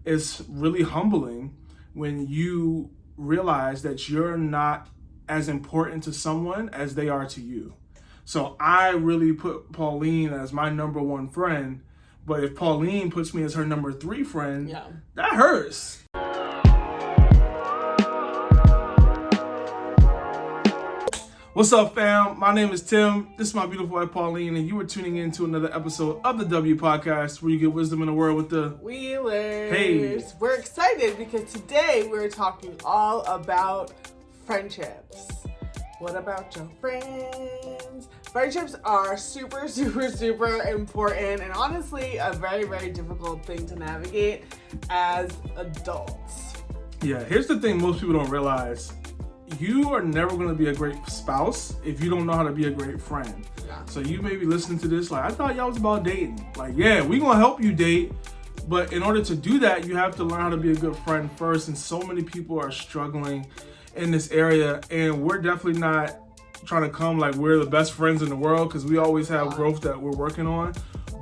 it's really humbling when you realize that you're not as important to someone as they are to you. So I really put Pauline as my number one friend, but if Pauline puts me as her number three friend, that hurts. What's up, fam? My name is Tim. This is my beautiful wife, Pauline, and you are tuning in to another episode of the W Podcast, where you get wisdom in the world with the Wheelers. Hey. We're excited because today we're talking all about friendships. What about your friends? Friendships are super, super, super important and honestly a very, very difficult thing to navigate as adults. Yeah, here's the thing most people don't realize. You are never going to be a great spouse if you don't know how to be a great friend. Yeah. So you may be listening to this like, I thought y'all was about dating. Like, yeah, we going to help you date. But in order to do that, you have to learn how to be a good friend first. And so many people are struggling in this area. And we're definitely not trying to come like we're the best friends in the world, because we always have growth that we're working on.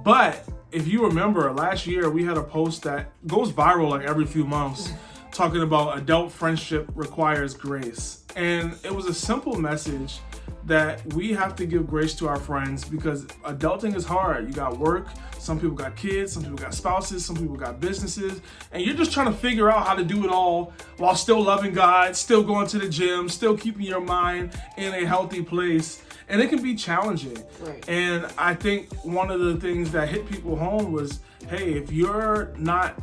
But if you remember, last year we had a post that goes viral like every few months talking about adult friendship requires grace. And it was a simple message that we have to give grace to our friends because adulting is hard. You got work, some people got kids, some people got spouses, some people got businesses, and you're just trying to figure out how to do it all while still loving God, still going to the gym, still keeping your mind in a healthy place. And it can be challenging. Right. And I think one of the things that hit people home was, hey, if you're not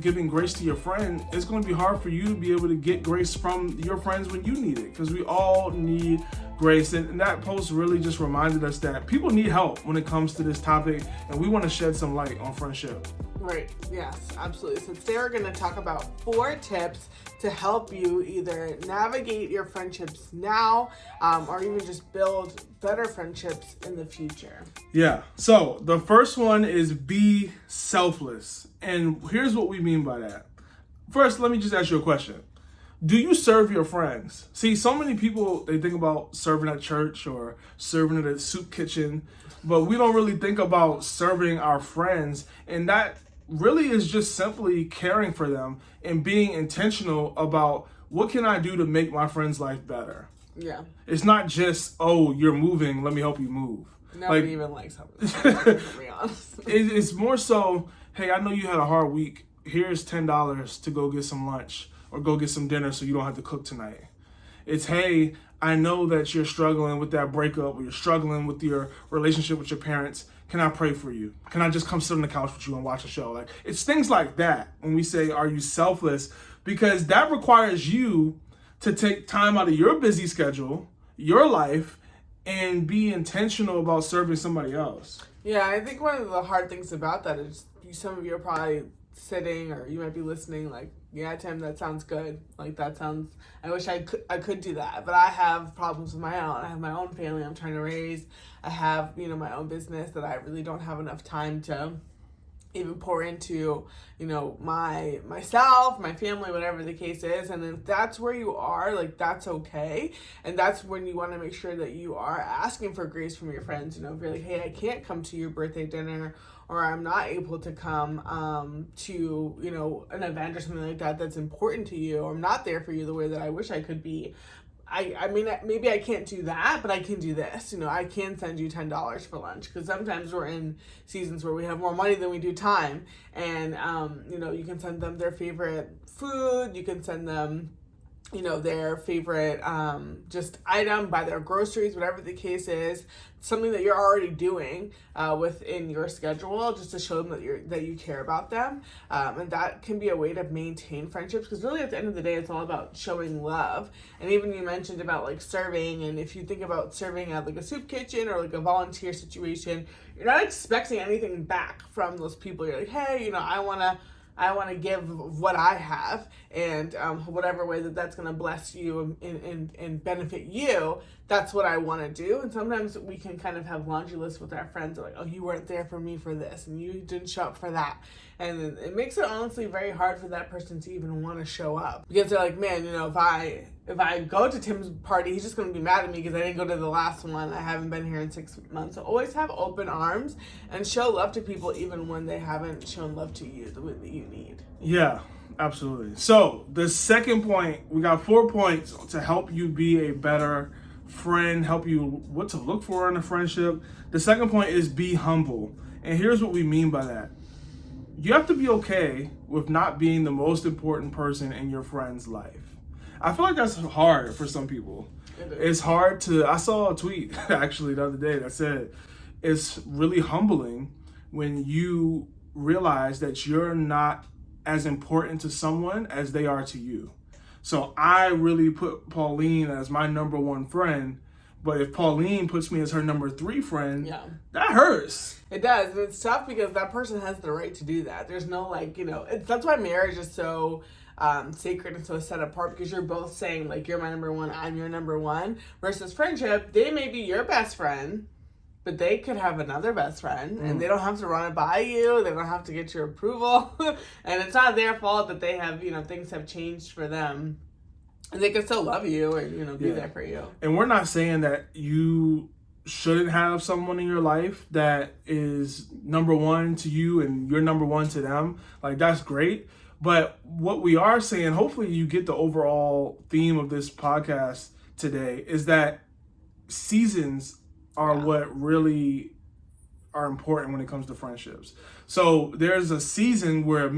giving grace to your friend, it's going to be hard for you to be able to get grace from your friends when you need it, because we all need grace. And that post really just reminded us that people need help when it comes to this topic, and we want to shed some light on friendship. Right, yes, absolutely. So today we're going to talk about 4 tips to help you either navigate your friendships now or even just build better friendships in the future. Yeah, so the first one is be selfless. And here's what we mean by that. First, let me just ask you a question. Do you serve your friends? See, so many people, they think about serving at church or serving at a soup kitchen, but we don't really think about serving our friends. And that really is just simply caring for them and being intentional about what can I do to make my friend's life better. Yeah. It's not just, oh, you're moving, let me help you move. Nobody even likes helping, to be honest. It's more so, hey, I know you had a hard week. Here's $10 to go get some lunch or go get some dinner so you don't have to cook tonight. It's, hey, I know that you're struggling with that breakup or you're struggling with your relationship with your parents. Can I pray for you? Can I just come sit on the couch with you and watch a show? Like, it's things like that when we say, are you selfless? Because that requires you to take time out of your busy schedule, your life, and be intentional about serving somebody else. Yeah, I think one of the hard things about that is some of you are probably sitting or you might be listening like, yeah, Tim, that sounds good. Like, that sounds, I wish I could do that. But I have problems with my own. I have my own family I'm trying to raise. I have, my own business that I really don't have enough time to even pour into, myself, my family, whatever the case is. And if that's where you are, like, that's okay. And that's when you want to make sure that you are asking for grace from your friends. If you're like, hey, I can't come to your birthday dinner, or I'm not able to come to, an event or something like that that's important to you, or I'm not there for you the way that I wish I could be. I mean, maybe I can't do that, but I can do this. I can send you $10 for lunch, because sometimes we're in seasons where we have more money than we do time. And, you can send them their favorite food. You can send them, their favorite just item, buy their groceries, whatever the case is, something that you're already doing within your schedule, just to show them that you care about them. And that can be a way to maintain friendships, because really at the end of the day, it's all about showing love. And even you mentioned about like serving, and if you think about serving at like a soup kitchen or like a volunteer situation, you're not expecting anything back from those people. You're like, hey, I want to give what I have, and whatever way that's going to bless you and benefit you, that's what I want to do. And sometimes we can kind of have laundry lists with our friends, like, oh, you weren't there for me for this, and you didn't show up for that. And it makes it honestly very hard for that person to even want to show up, because they're like, man, if I go to Tim's party, he's just going to be mad at me because I didn't go to the last one. I haven't been here in 6 months. So always have open arms and show love to people even when they haven't shown love to you the way that you need. Yeah, absolutely. So the second point, we got 4 points to help you be a better friend, help you what to look for in a friendship. The second point is be humble. And here's what we mean by that. You have to be okay with not being the most important person in your friend's life. I feel like that's hard for some people. It's hard I saw a tweet actually the other day that said it's really humbling when you realize that you're not as important to someone as they are to you. So I really put Pauline as my number 1 friend, but if Pauline puts me as her number 3 friend, that hurts. It does. And it's tough because that person has the right to do that. There's no that's why marriage is so sacred and so set apart, because you're both saying like, you're my number 1, I'm your number 1, versus friendship. They may be your best friend, but they could have another best friend, and they don't have to run it by you. They don't have to get your approval. And it's not their fault that they have, things have changed for them. And they can still love you and, be there for you. And we're not saying that you shouldn't have someone in your life that is number 1 to you and you're number 1 to them. Like, that's great. But what we are saying, hopefully you get the overall theme of this podcast today, is that seasons are what really are important when it comes to friendships. So there's a season where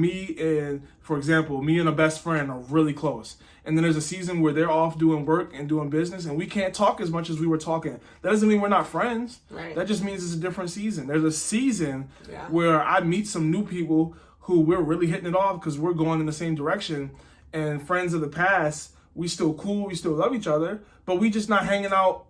for example, me and a best friend are really close. And then there's a season where they're off doing work and doing business and we can't talk as much as we were talking. That doesn't mean we're not friends. Right. That just means it's a different season. There's a season where I meet some new people who we're really hitting it off because we're going in the same direction. And friends of the past, we still cool, we still love each other, but we just not hanging out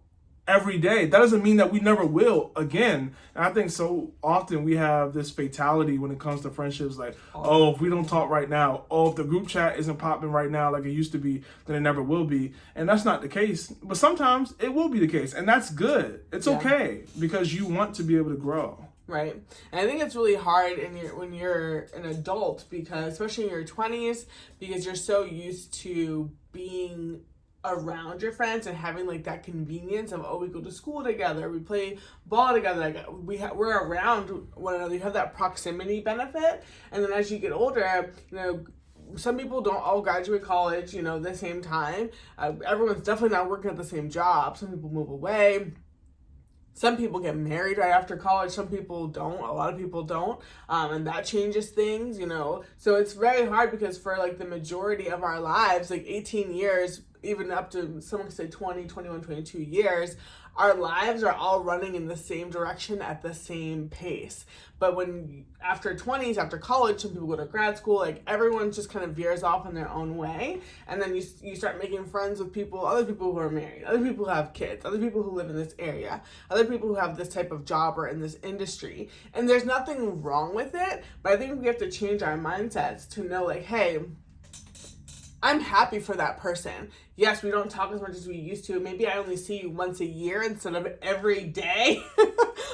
every day. That doesn't mean that we never will again. And I think so often we have this fatality when it comes to friendships, like, if we don't talk right now, if the group chat isn't popping right now like it used to be, then it never will be. And that's not the case. But sometimes it will be the case. And that's good. It's okay, because you want to be able to grow. Right. And I think it's really hard when you're an adult, because especially in your 20s, because you're so used to being around your friends and having like that convenience of, we go to school together, we play ball together, like we're around one another. You have that proximity benefit. And then as you get older, some people don't all graduate college, the same time. Everyone's definitely not working at the same job. Some people move away. Some people get married right after college. Some people don't. A lot of people don't. And that changes things, So it's very hard, because for like the majority of our lives, like 18 years, even up to someone could say 20, 21, 22 years, our lives are all running in the same direction at the same pace. But after 20s, after college, some people go to grad school, like everyone just kind of veers off in their own way. And then you start making friends with other people who are married, other people who have kids, other people who live in this area, other people who have this type of job or in this industry. And there's nothing wrong with it, but I think we have to change our mindsets to know like, hey, I'm happy for that person. Yes, we don't talk as much as we used to. Maybe I only see you once a year instead of every day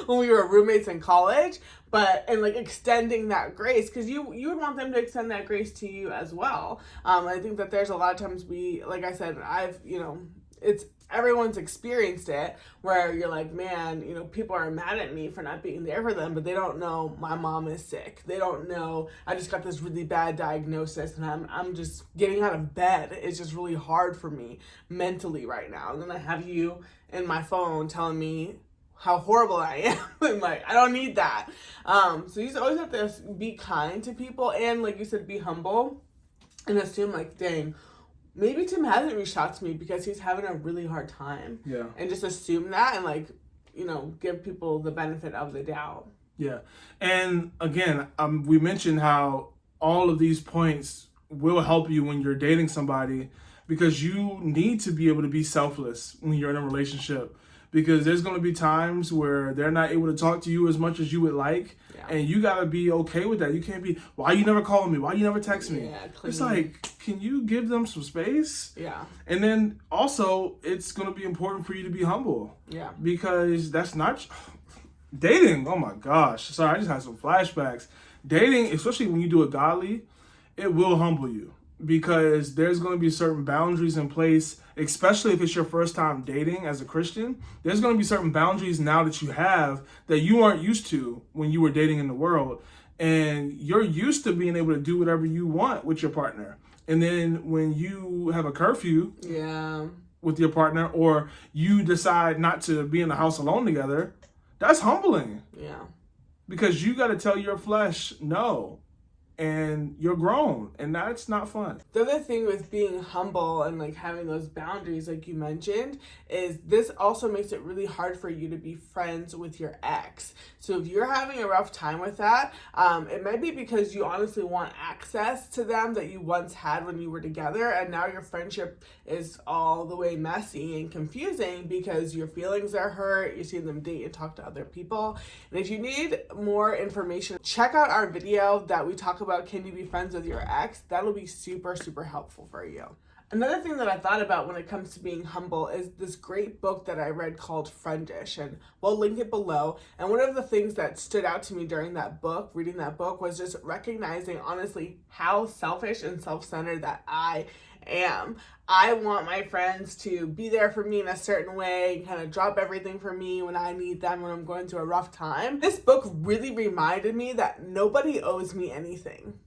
when we were roommates in college. And like extending that grace, because you would want them to extend that grace to you as well. I think that there's a lot of times like I said, everyone's experienced it, where you're like, man, people are mad at me for not being there for them, but they don't know my mom is sick. They don't know I just got this really bad diagnosis and I'm just getting out of bed. It's just really hard for me mentally right now. And then I have you in my phone telling me how horrible I am. And like, I don't need that. So you always have to be kind to people, and like you said, be humble and assume like, dang, maybe Tim hasn't reached out to me because he's having a really hard time. Yeah. And just assume that and like, give people the benefit of the doubt. Yeah. And again, we mentioned how all of these points will help you when you're dating somebody, because you need to be able to be selfless when you're in a relationship, because there's going to be times where they're not able to talk to you as much as you would like. Yeah. And you got to be okay with that. You can't be, why you never call me? Why you never text me? Yeah, it's like, can you give them some space? Yeah. And then also, it's going to be important for you to be humble. Yeah. Because that's not dating. Oh my gosh. Sorry, I just had some flashbacks. dating, especially when you do it godly, it will humble you, because there's going to be certain boundaries in place, especially if it's your first time dating as a Christian. There's going to be certain boundaries now that you have that you aren't used to when you were dating in the world. And you're used to being able to do whatever you want with your partner. And then when you have a curfew with your partner, or you decide not to be in the house alone together, that's humbling. Yeah. Because you got to tell your flesh no. And you're grown, and that's not fun. The other thing with being humble and like having those boundaries, like you mentioned, is this also makes it really hard for you to be friends with your ex. So if you're having a rough time with that, it might be because you honestly want access to them that you once had when you were together, and now your friendship is all the way messy and confusing because your feelings are hurt, you see them date and talk to other people. And if you need more information, check out our video that we talk about can you be friends with your ex. That'll be super helpful for you. Another thing that I thought about when it comes to being humble is this great book that I read called Friendish, and we'll link it below. And one of the things that stood out to me during that book, reading that book, was just recognizing honestly how selfish and self-centered that I am. I want my friends to be there for me in a certain way, kind of drop everything for me when I need them, when I'm going through a rough time. This book really reminded me that nobody owes me anything.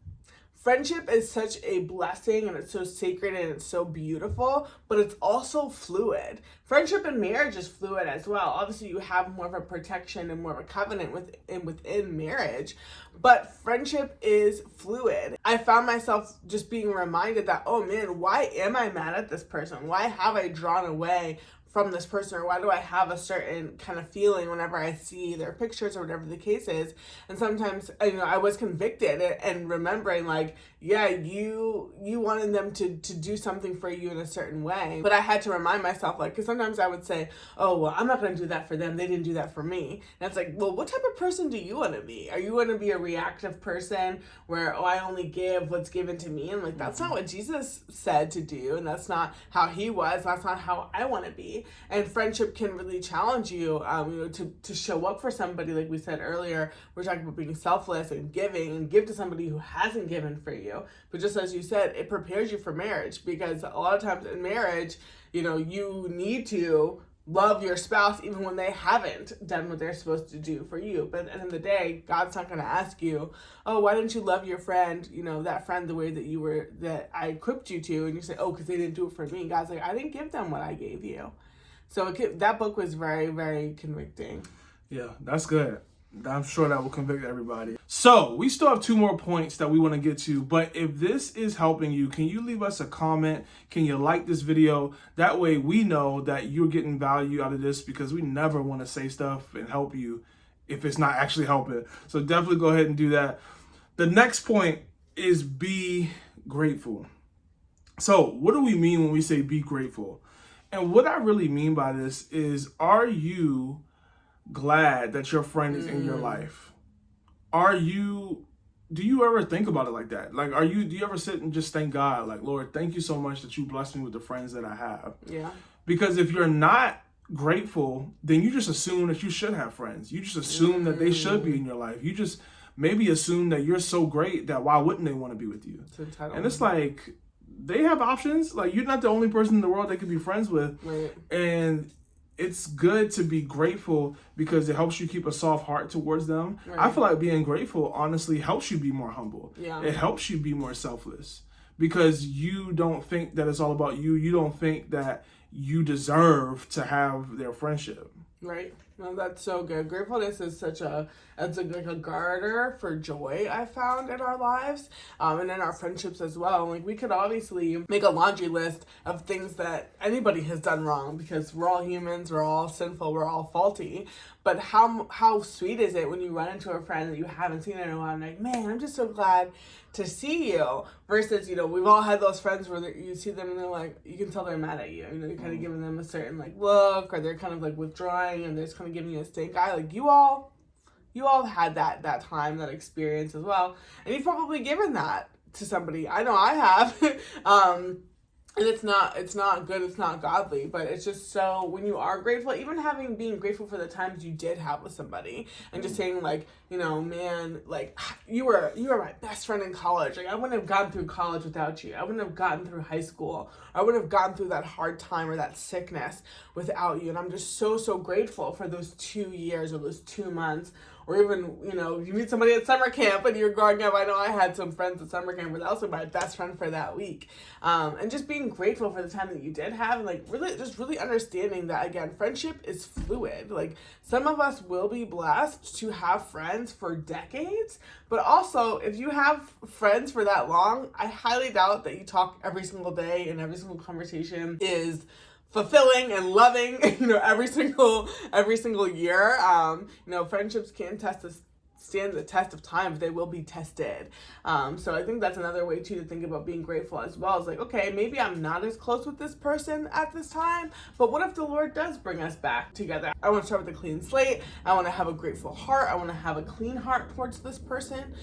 Friendship is such a blessing, and it's so sacred, and it's so beautiful, but it's also fluid. Friendship and marriage is fluid as well. Obviously, you have more of a protection and more of a covenant within marriage, but friendship is fluid. I found myself just being reminded that, oh man, why am I mad at this person? Why have I drawn away from this person, or why do I have a certain kind of feeling whenever I see their pictures or whatever the case is? And sometimes, I was convicted and remembering like, yeah, you wanted them to do something for you in a certain way, but I had to remind myself, like, because sometimes I would say, oh, well, I'm not going to do that for them. They didn't do that for me. And it's like, well, what type of person do you want to be? Are you going to be a reactive person where, oh, I only give what's given to me? And like, that's not what Jesus said to do. And that's not how he was. That's not how I want to be. And friendship can really challenge you, to show up for somebody. Like we said earlier, we're talking about being selfless and giving, and give to somebody who hasn't given for you. But just as you said, it prepares you for marriage, because a lot of times in marriage, you need to love your spouse even when they haven't done what they're supposed to do for you. But at the end of the day, God's not going to ask you, oh, why didn't you love your friend, that friend the way that I equipped you to? And you say, oh, because they didn't do it for me. God's like, I didn't give them what I gave you. So that book was very, very convicting. Yeah, that's good. I'm sure that will convict everybody. So we still have 2 more points that we want to get to, but if this is helping you, can you leave us a comment? Can you like this video? That way we know that you're getting value out of this, because we never want to say stuff and help you if it's not actually helping. So definitely go ahead and do that. The next point is be grateful. So what do we mean when we say be grateful? And what I really mean by this is, are you glad that your friend is in your life? Do you ever think about it like that? Like, do you ever sit and just thank God, like, Lord, thank you so much that you blessed me with the friends that I have? Yeah. Because if you're not grateful, then you just assume that you should have friends. You just assume that they should be in your life. You just maybe assume that you're so great that why wouldn't they want to be with you? And it's like, they have options. Like, you're not the only person in the world they could be friends with. Right. And it's good to be grateful, because it helps you keep a soft heart towards them. Right. I feel like being grateful honestly helps you be more humble. Yeah. It helps you be more selfless, because you don't think that it's all about you. You don't think that you deserve to have their friendship. Right. No, that's so good. Gratefulness is like a garter for joy, I found, in our lives, and in our friendships as well. Like, we could obviously make a laundry list of things that anybody has done wrong, because we're all humans, we're all sinful, we're all faulty. But how sweet is it when you run into a friend that you haven't seen in a while, and like, man, I'm just so glad to see you, versus, we've all had those friends where you see them and they're like, you can tell they're mad at you. You're kind of giving them a certain like look, or they're kind of like withdrawing, and they're just kind of giving you a stink eye. Like, you all had that time, that experience as well, and you've probably given that to somebody. I know I have. And it's not good, it's not godly, but it's just, so when you are grateful, even being grateful for the times you did have with somebody, and just saying like, man, like you were my best friend in college. Like I wouldn't have gotten through college without you. I wouldn't have gotten through high school. I wouldn't have gotten through that hard time or that sickness without you. And I'm just so grateful for those 2 years or those 2 months. Or even, you meet somebody at summer camp and you're growing up. I know I had some friends at summer camp, but also my best friend for that week. And just being grateful for the time that you did have, and like really understanding that, again, friendship is fluid. Like some of us will be blessed to have friends for decades, but also if you have friends for that long, I highly doubt that you talk every single day and every single conversation is fulfilling and loving, every single year. Friendships can stand the test of time, but they will be tested. So I think that's another way too to think about being grateful as well. It's like, okay, maybe I'm not as close with this person at this time, but what if the Lord does bring us back together? I want to start with a clean slate. I want to have a grateful heart. I want to have a clean heart towards this person,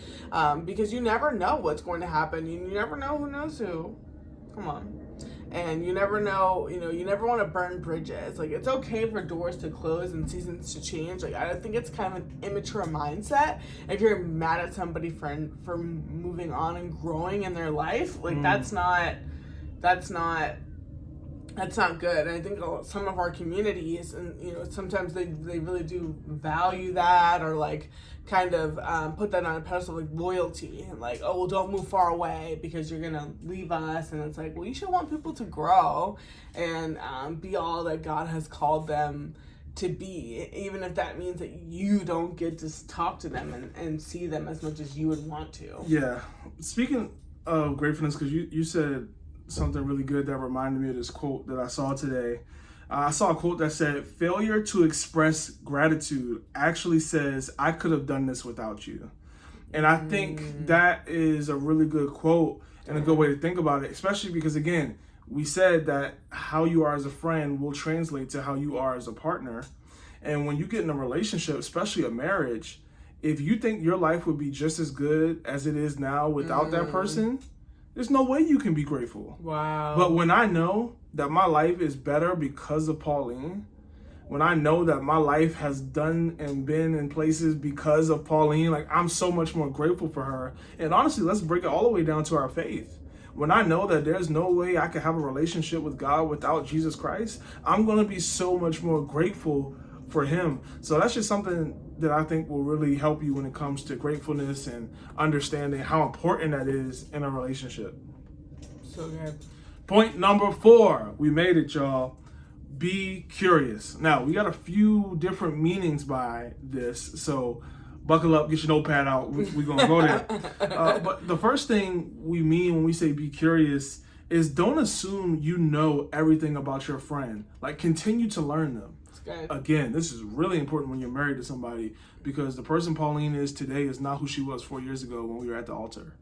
because you never know what's going to happen. You never know who knows who. Come on. And you never know, you never want to burn bridges. Like, it's okay for doors to close and seasons to change. Like, I think it's kind of an immature mindset if you're mad at somebody for moving on and growing in their life. Like, that's not good. And I think some of our communities, and sometimes they really do value that, or like kind of put that on a pedestal, like loyalty, and like, oh well, don't move far away because you're gonna leave us. And it's like, well, you should want people to grow and be all that God has called them to be, even if that means that you don't get to talk to them and see them as much as you would want to. Yeah. Speaking of gratefulness, because you said something really good that reminded me of this quote that I saw today. I saw a quote that said, failure to express gratitude actually says, I could have done this without you. And I think that is a really good quote and a good way to think about it, especially because, again, we said that how you are as a friend will translate to how you are as a partner. And when you get in a relationship, especially a marriage, if you think your life would be just as good as it is now without that person, there's no way you can be grateful. Wow. But when I know that my life is better because of Pauline, when I know that my life has done and been in places because of Pauline, like, I'm so much more grateful for her. And honestly, let's break it all the way down to our faith. When I know that there's no way I could have a relationship with God without Jesus Christ, I'm going to be so much more grateful for him. So that's just something that I think will really help you when it comes to gratefulness and understanding how important that is in a relationship. So good. Point number 4, we made it, y'all. Be curious. Now, we got a few different meanings by this, so buckle up, get your notepad out. We're going to go there. But the first thing we mean when we say be curious is don't assume you know everything about your friend. Like, continue to learn them. Again, this is really important when you're married to somebody, because the person Pauline is today is not who she was 4 years ago when we were at the altar.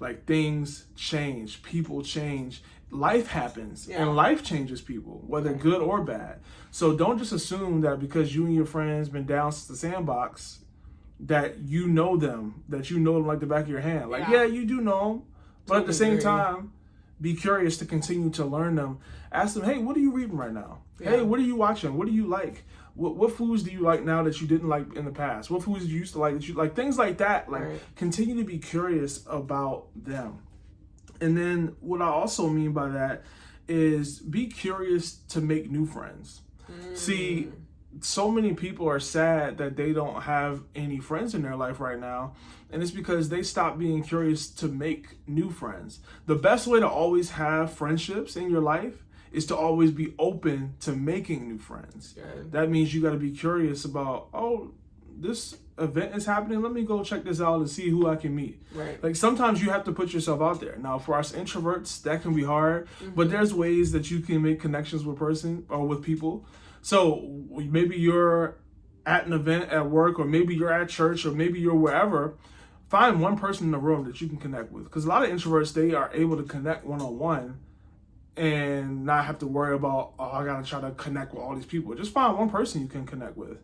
Like, things change, people change, life happens, and life changes people, whether good or bad. So don't just assume that because you and your friends been down since the sandbox that you know them, like the back of your hand. Like, yeah, you do know them, but at the same time, be curious to continue to learn them. Ask them, hey, what are you reading right now? Yeah. Hey, what are you watching? What do you like? What foods do you like now that you didn't like in the past? What foods did you used to like that you like? Things like that. Like, continue to be curious about them. And then what I also mean by that is be curious to make new friends. See, so many people are sad that they don't have any friends in their life right now. And it's because they stopped being curious to make new friends. The best way to always have friendships in your life is to always be open to making new friends. That means you got to be curious about, oh, this event is happening. Let me go check this out and see who I can meet. Like, sometimes you have to put yourself out there. Now, for us introverts, that can be hard, but there's ways that you can make connections with people. So maybe you're at an event at work, or maybe you're at church, or maybe you're wherever. Find one person in the room that you can connect with. Because a lot of introverts, they are able to connect one-on-one and not have to worry about, oh, I got to try to connect with all these people. Just find one person you can connect with.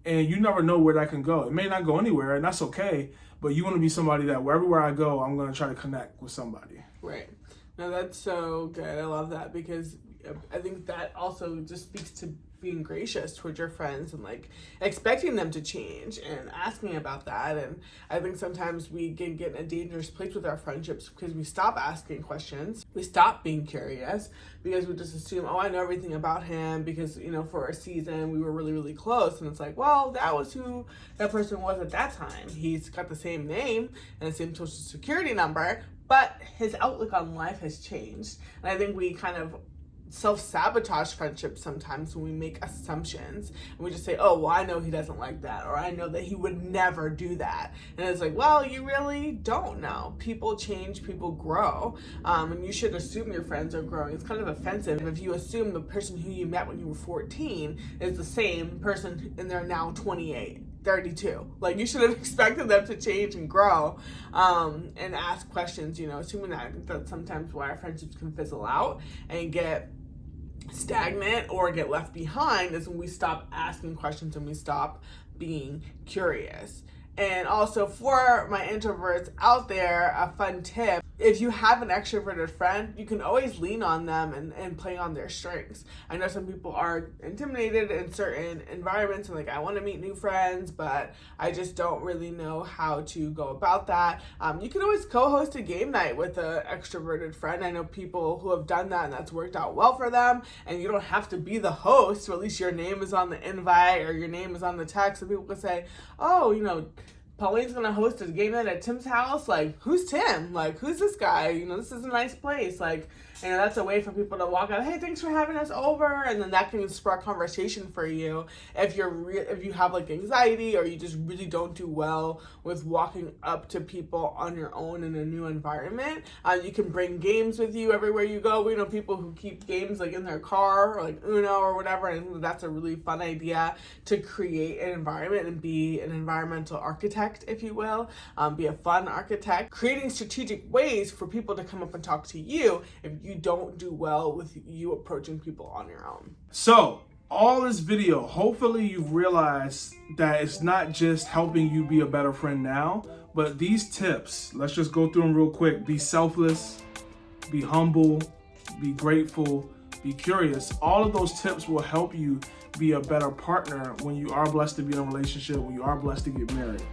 And you never know where that can go. It may not go anywhere, and that's okay. But you want to be somebody that everywhere I go, I'm going to try to connect with somebody. Right. No, that's so good. I love that because I think that also just speaks to being gracious towards your friends and like expecting them to change and asking about that. And I think sometimes we can get in a dangerous place with our friendships because we stop asking questions, we stop being curious because we just assume, oh, I know everything about him because, you know, for a season we were really, really close. And it's like, well, that was who that person was at that time. He's got the same name and the same social security number, but his outlook on life has changed. And I think we kind of self-sabotage friendships sometimes when we make assumptions and we just say, oh, well, I know he doesn't like that, or I know that he would never do that. And it's like, well, you really don't know. People change, people grow, and you should assume your friends are growing. It's kind of offensive if you assume the person who you met when you were 14 is the same person and they're now 28. 32. Like, you should have expected them to change and grow, and ask questions, you know, assuming that's sometimes why our friendships can fizzle out and get stagnant or get left behind is when we stop asking questions and we stop being curious. And also for my introverts out there, a fun tip: if you have an extroverted friend, you can always lean on them and play on their strengths. I know some people are intimidated in certain environments and like, I want to meet new friends, but I just don't really know how to go about that. You can always co-host a game night with an extroverted friend. I know people who have done that and that's worked out well for them, and you don't have to be the host, or at least your name is on the invite or your name is on the text, so people can say, oh, you know, Pauline's gonna host a game night at Tim's house. Like, who's Tim? Like, who's this guy? You know, this is a nice place. Like, you know, that's a way for people to walk out, hey, thanks for having us over, and then that can spark conversation for you if if you have like anxiety or you just really don't do well with walking up to people on your own in a new environment. You can bring games with you everywhere you go. We know people who keep games like in their car, or like Uno or whatever, and that's a really fun idea to create an environment and be an environmental architect, if you will. Be a fun architect, creating strategic ways for people to come up and talk to you if you don't do well with you approaching people on your own. So, all this video, hopefully you've realized that it's not just helping you be a better friend now, but these tips, let's just go through them real quick. Be selfless, be humble, be grateful, be curious. All of those tips will help you be a better partner when you are blessed to be in a relationship, when you are blessed to get married.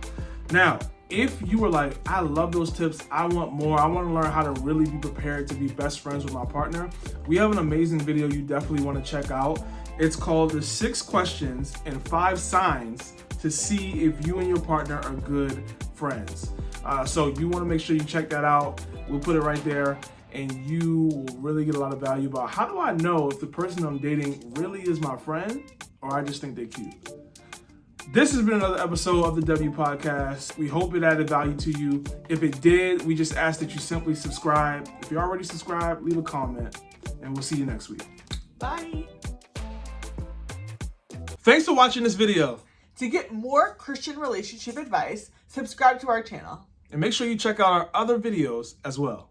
Now, if you were like, I love those tips, I want more, I want to learn how to really be prepared to be best friends with my partner, we have an amazing video you definitely want to check out. It's called the 6 questions and 5 signs to see if you and your partner are good friends. So you want to make sure you check that out. We'll put it right there, and you will really get a lot of value about how do I know if the person I'm dating really is my friend or I just think they're cute. This has been another episode of the W Podcast. We hope it added value to you. If it did, we just ask that you simply subscribe. If you're already subscribed, leave a comment, and we'll see you next week. Bye. Thanks for watching this video. To get more Christian relationship advice, subscribe to our channel. And make sure you check out our other videos as well.